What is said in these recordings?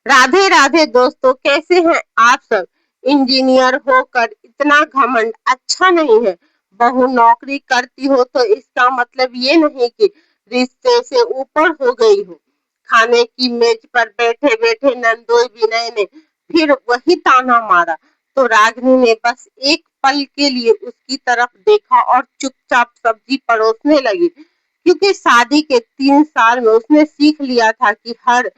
राधे राधे दोस्तों, कैसे हैं आप सब। इंजीनियर होकर इतना घमंड अच्छा नहीं है। बहू नौकरी करती हो तो इसका मतलब ये नहीं कि रिश्ते से ऊपर हो गई हो। खाने की मेज पर बैठे बैठे नंदोई विनय ने फिर वही ताना मारा तो रागिनी ने बस एक पल के लिए उसकी तरफ देखा और चुपचाप सब्जी परोसने लगी, क्योंकि शादी के 3 साल में उसने सीख लिया था कि हर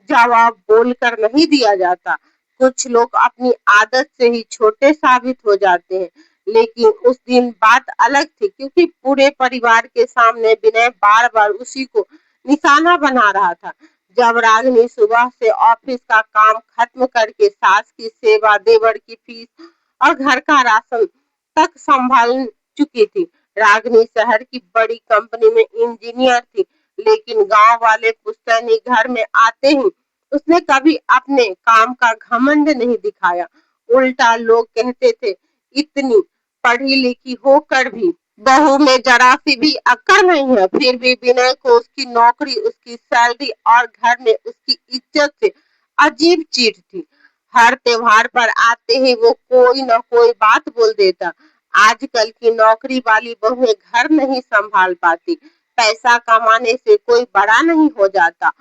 जवाब बोलकर नहीं दिया जाता। कुछ लोग अपनी आदत से ही छोटे साबित हो जाते हैं, लेकिन उस दिन बात अलग थी, क्योंकि पूरे परिवार के सामने विनय बार बार उसी को निशाना बना रहा था। जब रागिनी सुबह से ऑफिस का काम खत्म करके सास की सेवा, देवर की फीस और घर का राशन तक संभाल चुकी थी। रागिनी शहर की बड़ी कंपनी में इंजीनियर थी, लेकिन गांव वाले पुश्तैनी घर में आते ही उसने कभी अपने काम का घमंड नहीं दिखाया। उल्टा लोग कहते थे, इतनी पढ़ी लिखी होकर भी बहू में जरा सी भी अक्ल नहीं है। फिर भी विनय को उसकी नौकरी, उसकी सैलरी और घर में उसकी इज्जत से अजीब चीज थी। हर त्योहार पर आते ही वो कोई ना कोई बात बोल देता। आजकल की नौकरी वाली बहुएं घर नहीं संभाल पाती, पैसा कमाने से कोई बड़ा नहीं हो जाता,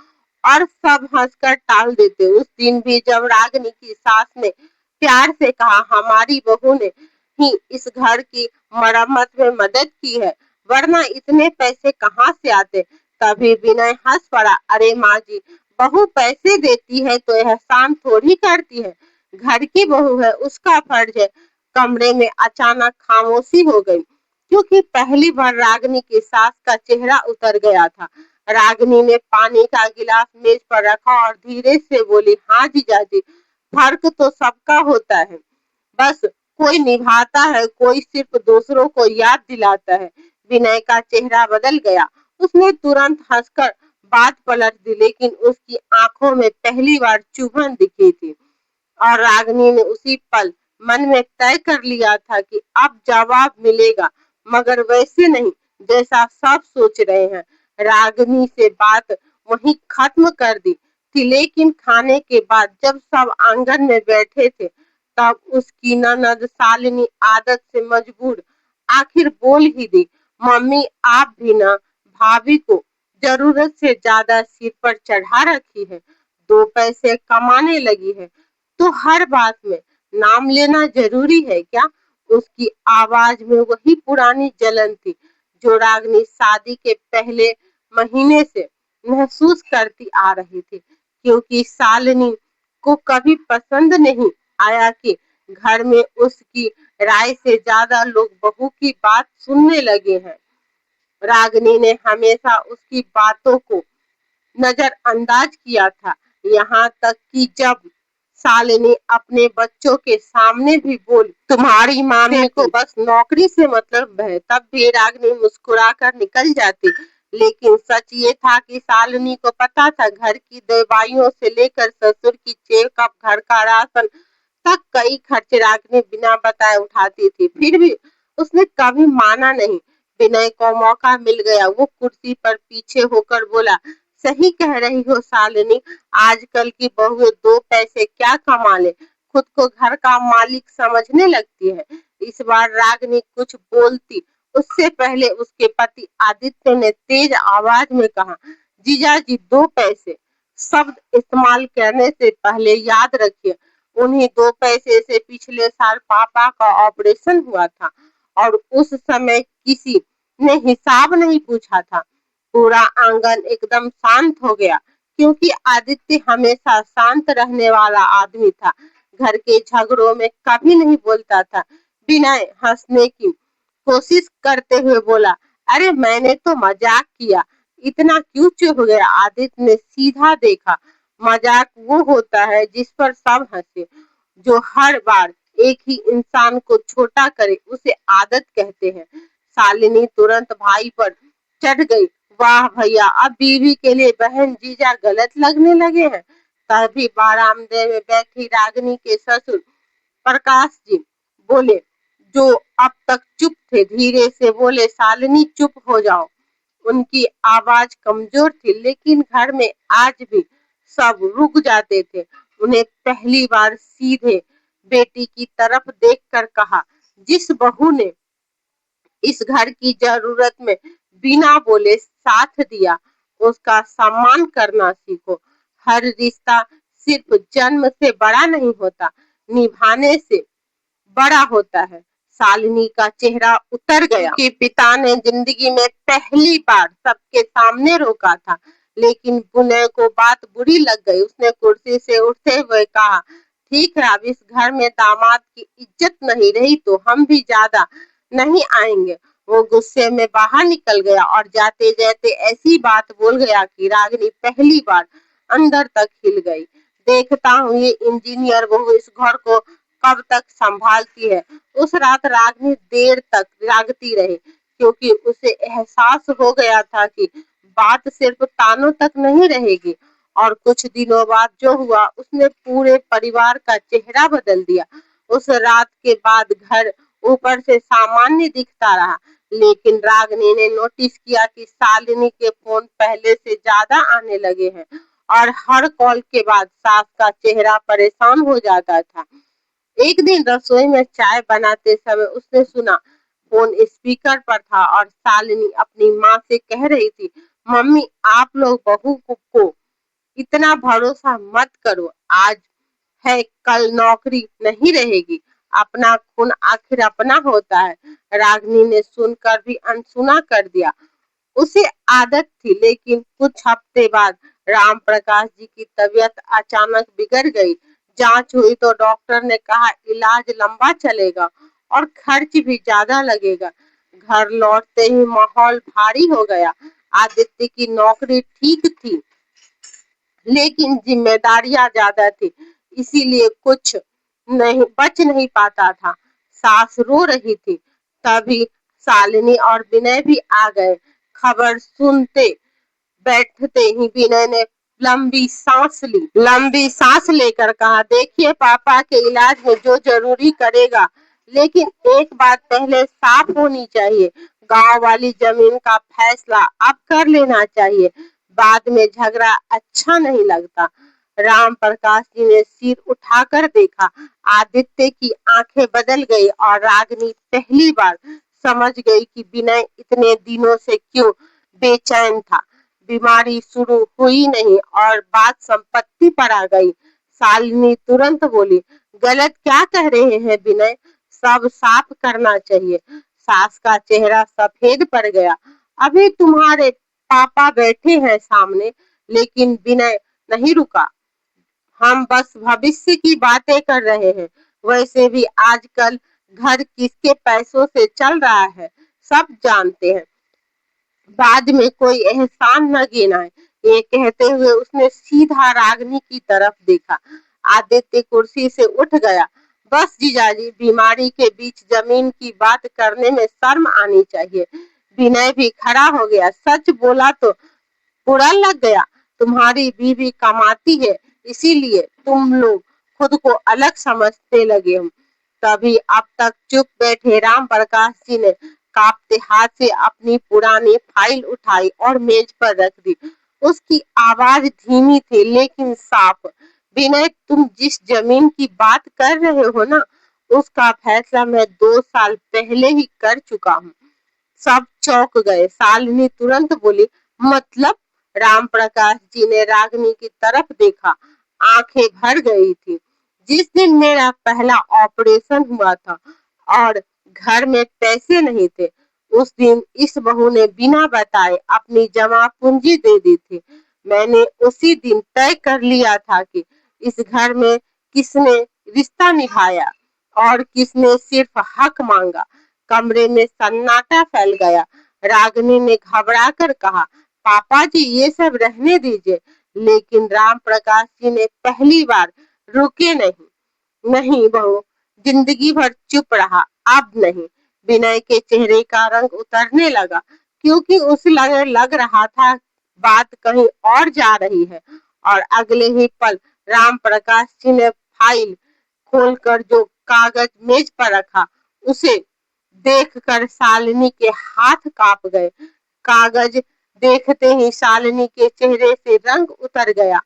और सब हंसकर टाल देते। उस दिन भी जब रागिनी की सास ने प्यार से कहा, हमारी बहू ने ही इस घर की मरम्मत में मदद की है, वरना इतने पैसे कहाँ से आते। तभी विनय हंस पड़ा, अरे माँ जी, बहू पैसे देती है तो एहसान थोड़ी करती है, घर की बहू है, उसका फर्ज है। कमरे में अचानक खामोशी हो गई, क्योंकि पहली बार रागिनी की सास का चेहरा उतर गया था। रागिनी ने पानी का गिलास मेज पर रखा और धीरे से बोली, हाँ जीजाजी, फर्क तो सबका होता है, बस कोई निभाता है, कोई सिर्फ दूसरों को याद दिलाता है। विनय का चेहरा बदल गया। उसने तुरंत हंसकर बात पलट दी, लेकिन उसकी आंखों में पहली बार चुभन दिखी थी। और रागिनी ने उसी पल मन में तय कर लिया था कि अब जवाब मिलेगा, मगर वैसे नहीं जैसा सब सोच रहे हैं। रागिनी से बात वहीं खत्म कर दी थी, लेकिन खाने के बाद जब सब आंगन में बैठे थे, तब उसकी ननद शालिनी आदत से मजबूर आखिर बोल ही दी, मम्मी आप भी ना भाभी को जरूरत से ज्यादा सिर पर चढ़ा रखी है, 2 पैसे कमाने लगी है तो हर बात में नाम लेना जरूरी है क्या। उसकी आवाज में वही पुरानी जलन थी, जो रागिनी शादी के पहले महीने से महसूस करती आ रही थी, क्योंकि शालिनी को कभी पसंद नहीं आया कि घर में उसकी राय से ज्यादा लोग बहू की बात सुनने लगे हैं। रागिनी ने हमेशा उसकी बातों को नजरअंदाज किया था, यहाँ तक कि जब शालिनी अपने बच्चों के सामने भी बोली, तुम्हारी मामी को बस नौकरी से मतलब है, तब भी रागिनी मुस्कुराकर निकल जाती। लेकिन सच ये था कि शालिनी को पता था, घर की दवाइयों से लेकर ससुर की चेकअप, घर का राशन तक कई खर्चे रागिनी बिना बताए उठाती थी। फिर भी उसने कभी माना नहीं। विनय को मौका मिल गया, वो कुर्सी पर पीछे होकर बोला, सही कह रही हो शालिनी, आजकल की बहुएं 2 पैसे क्या कमा ले, खुद को घर का मालिक समझने लगती है। इस बार रागिनी कुछ बोलती उससे पहले उसके पति आदित्य ने तेज आवाज में कहा, जीजा जी 2 पैसे शब्द इस्तेमाल करने से पहले याद रखिए, उन्हीं 2 पैसे से पिछले साल पापा का ऑपरेशन हुआ था, और उस समय किसी ने हिसाब नहीं पूछा था। पूरा आंगन एकदम शांत हो गया, क्योंकि आदित्य हमेशा शांत रहने वाला आदमी था, घर के झगड़ों में कभी नहीं बोलता था। विनय हंसने की कोशिश करते हुए बोला, अरे मैंने तो मजाक किया, इतना क्यों चुप गया। आदित्य ने सीधा देखा, मजाक वो होता है जिस पर सब हंसे, जो हर बार एक ही इंसान को छोटा करे उसे आदत कहते हैं। शालिनी तुरंत भाई पर चढ़ गई, वाह भैया, अब बीवी के लिए बहन जीजा गलत लगने लगे हैं। तभी बारामदे में बैठी रागिनी के ससुर प्रकाश जी बोले, जो अब तक चुप थे, धीरे से बोले, शालिनी चुप हो जाओ। उनकी आवाज कमजोर थी, लेकिन घर में आज भी सब रुक जाते थे। उन्हें पहली बार सीधे बेटी की तरफ देखकर कहा, जिस बहू ने इस घर की जरूरत में बिना बोले साथ दिया, उसका सम्मान करना सीखो। हर रिश्ता सिर्फ जन्म से बड़ा नहीं होता, निभाने से बड़ा होता है। शालिनी का चेहरा उतर गया कि पिता ने जिंदगी में पहली बार सबके सामने रोका था। लेकिन पुनः को बात बुरी लग गई। उसने कुर्सी से उठते हुए कहा, ठीक है, अब इस घर में दामाद की इज्जत नहीं रही तो हम भी ज्यादा नहीं आएंगे। वो गुस्से में बाहर निकल गया और जाते जाते ऐसी बात बोल गया कि रागिनी पहली बार अंदर तक हिल गई। देखता हूँ ये इंजीनियर बहू इस घर को कब तक संभालती है। उस रात रागिनी देर तक जागती रही, क्योंकि उसे एहसास हो गया था कि बात सिर्फ तानों तक नहीं रहेगी। और कुछ दिनों बाद जो हुआ उसने पूरे परिवार का चेहरा बदल दिया। उस रात के बाद घर ऊपर से सामान्य दिखता रहा, लेकिन रागिनी ने नोटिस किया कि शालिनी के फोन पहले से ज्यादा आने लगे हैं और हर कॉल के बाद सास का चेहरा परेशान हो जाता था। एक दिन रसोई में चाय बनाते समय उसने सुना, फोन स्पीकर पर था और शालिनी अपनी माँ से कह रही थी, मम्मी आप लोग बहू को इतना भरोसा मत करो, आज है कल नौकरी नहीं रहेगी, अपना खून आखिर अपना होता है। रागिनी ने सुनकर भी अनसुना कर दिया। उसे आदत थी, लेकिन कुछ हफ्ते बाद राम प्रकाश जी की तबीयत अचानक बिगड़ गई। जांच हुई तो डॉक्टर ने कहा इलाज लंबा चलेगा और खर्च भी ज्यादा लगेगा। घर लौटते ही माहौल भारी हो गया। आदित्य की नौकरी ठीक थी, लेकिन जिम्मेदारियां ज्यादा थी, इसीलिए कुछ नहीं बच नहीं पाता था। सास रो रही थी, तभी शालिनी और विनय भी आ गए। खबर सुनते बैठते ही विनय ने लंबी सांस लेकर कहा, देखिए पापा के इलाज में जो जरूरी करेगा, लेकिन एक बात पहले साफ होनी चाहिए, गांव वाली जमीन का फैसला अब कर लेना चाहिए, बाद में झगड़ा अच्छा नहीं लगता। राम प्रकाश जी ने सिर उठाकर देखा। आदित्य की आंखें बदल गई और रागिनी पहली बार समझ गई कि विनय इतने दिनों से क्यों बेचैन था। बीमारी शुरू हुई नहीं और बात संपत्ति पर आ गई। शालिनी तुरंत बोली, गलत क्या कह रहे हैं विनय, सब साफ करना चाहिए। सास का चेहरा सफेद पड़ गया। अभी तुम्हारे पापा बैठे हैं सामने। लेकिन विनय नहीं रुका। हम बस भविष्य की बातें कर रहे हैं। वैसे भी आजकल घर किसके पैसों से चल रहा है सब जानते हैं, बाद में कोई एहसान न गिनाए। ये कहते हुए उसने सीधा रागिनी की तरफ देखा। आदित्य कुर्सी से उठ गया। बस जीजाजी, बीमारी के बीच जमीन की बात करने में शर्म आनी चाहिए। विनय भी खड़ा हो गया। सच बोला तो बुरा लग गया। तुम्हारी बीवी कमाती है, इसीलिए तुम लोग खुद को अलग समझने लगे हो। तभी अब तक चुप बैठे राम प्रकाश जी ने कांपते हाथ से अपनी पुरानी फाइल उठाई और मेज पर रख दी। उसकी आवाज धीमी थी लेकिन साफ, विनय तुम जिस जमीन की बात कर रहे हो ना, उसका फैसला मैं 2 साल पहले ही कर चुका हूँ। सब चौंक गए। शालिनी तुरंत बोली, मतलब? राम प्रकाश जी ने रागिनी की तरफ देखा। आंखें भर गई थी। जिस दिन मेरा पहला ऑपरेशन हुआ था और घर में पैसे नहीं थे, उस दिन इस बहू ने बिना बताए अपनी जमा पूंजी दे दी थी। मैंने उसी दिन तय कर लिया था कि इस घर में किसने रिश्ता निभाया और किसने सिर्फ हक मांगा। कमरे में सन्नाटा फैल गया। रागिनी ने घबरा कर कहा, पापा जी ये सब रहने दीजिए। लेकिन राम प्रकाश जी ने पहली बार रुके नहीं। नहीं बहू, जिंदगी भर चुप रहा, अब नहीं। विनय के चेहरे का रंग उतरने लगा, क्योंकि उसे लग रहा था बात कहीं और जा रही है। और अगले ही पल राम प्रकाश जी ने फाइल खोलकर जो कागज मेज पर रखा, उसे देखकर शालिनी के हाथ कांप गए। कागज देखते ही शालिनी के चेहरे से रंग उतर गया।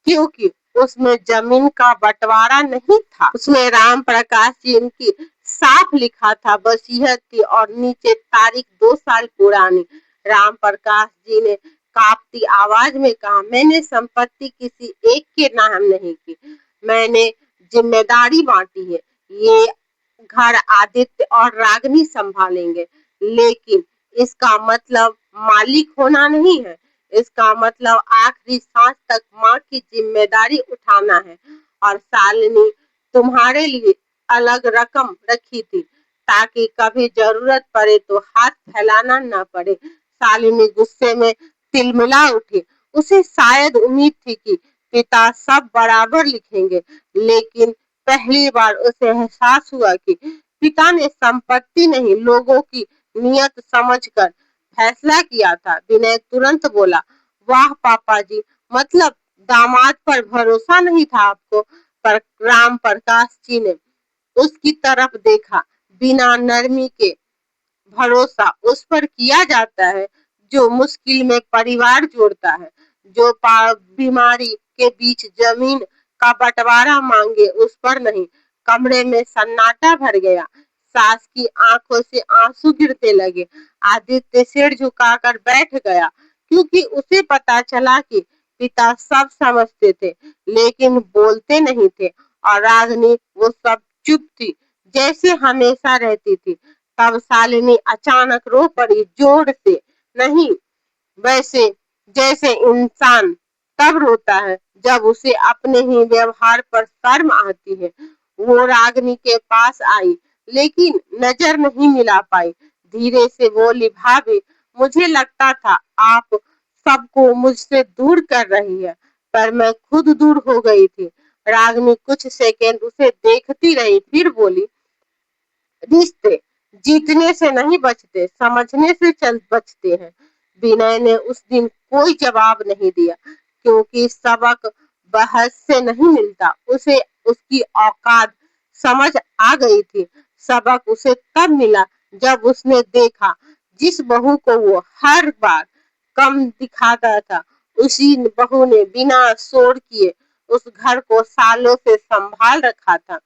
क्योंकि उसमें जमीन का बंटवारा नहीं था। उसमें राम प्रकाश जी की साफ लिखा था वसीयत थी और नीचे तारीख 2 साल पुरानी। राम प्रकाश जी ने कांपती आवाज में कहा, मैंने संपत्ति किसी एक के नाम नहीं की, मैंने जिम्मेदारी बांटी है। ये घर आदित्य और रागनी संभालेंगे, लेकिन इसका मतलब मालिक होना नहीं है। इसका मतलब आखिरी सांस तक माँ की जिम्मेदारी उठाना है। और शालिनी, तुम्हारे लिए अलग रकम रखी थी ताकि कभी जरूरत पड़े तो हाथ फैलाना न पड़े। शालिनी गुस्से में तिलमिला उठी। उसे शायद उम्मीद थी कि पिता सब बराबर लिखेंगे, लेकिन पहली बार उसे एहसास हुआ कि पिता ने संपत्ति नहीं, लोगों की नियत समझकर फैसला किया था। विनय तुरंत बोला, वाह पापा जी, मतलब दामाद पर भरोसा नहीं था आपको। पर राम प्रकाश जी ने उसकी तरफ देखा। बिना नरमी के भरोसा उस पर किया जाता है जो मुश्किल में परिवार जोड़ता है, जो बीमारी के बीच जमीन का बंटवारा मांगे, उस पर नहीं। कमरे में सन्नाटा भर गया। सास की आंखों से आंसू गिरने लगे। आदित्य सिर झुकाकर बैठ गया, क्योंकि उसे पता चला कि पिता सब समझते थे लेकिन बोलते नहीं थे। और रागनी, वो सब चुप थी, जैसे हमेशा रहती थी। तब शालिनी अचानक रो पड़ी, जोर से नहीं, वैसे जैसे इंसान तब रोता है जब उसे अपने ही व्यवहार पर शर्म आती है। वो रागनी के पास आई, लेकिन नजर नहीं मिला पाई। धीरे से बोली, भाभी, मुझे लगता था आप सबको मुझसे दूर कर रही है, पर मैं खुद दूर हो गई थी। रागनी कुछ सेकंड उसे देखती रही, फिर बोली, रिश्ते जीतने से नहीं बचते, समझने से चल बचते हैं। विनय ने उस दिन कोई जवाब नहीं दिया, क्योंकि सबक बहस से नहीं मिलता। उसे उसकी औकात समझ आ गई थी। सबक उसे तब मिला जब उसने देखा जिस बहू को वो हर बार कम दिखाता था, उसी बहू ने बिना शोर किए उस घर को सालों से संभाल रखा था।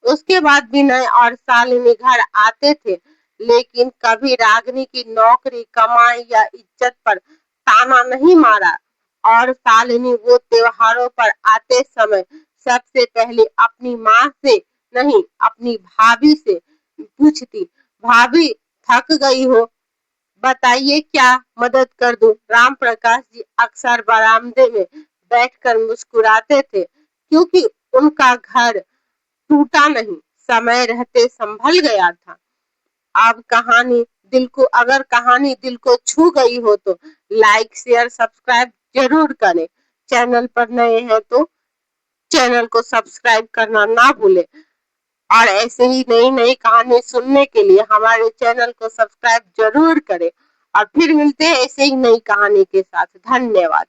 उसके बाद विनय और शालिनी घर आते थे, लेकिन कभी रागनी की नौकरी, कमाई या इज्जत पर ताना नहीं मारा। और शालिनी वो त्योहारों पर आते समय सबसे पहले अपनी माँ से नहीं, अपनी भाभी से पूछती, भाभी, थक गई हो, बताइए क्या मदद कर दूं। राम प्रकाश जी अक्सर बरामदे में बैठकर मुस्कुराते थे, क्योंकि उनका घर टूटा नहीं, समय रहते संभल गया था। अब अगर कहानी दिल को छू गई हो तो लाइक, शेयर, सब्सक्राइब जरूर करें। चैनल पर नए हैं तो चैनल को सब्सक्राइब करना ना भूलें। और ऐसे ही नई नई कहानी सुनने के लिए हमारे चैनल को सब्सक्राइब जरूर करें। और फिर मिलते हैं ऐसे ही नई कहानी के साथ। धन्यवाद।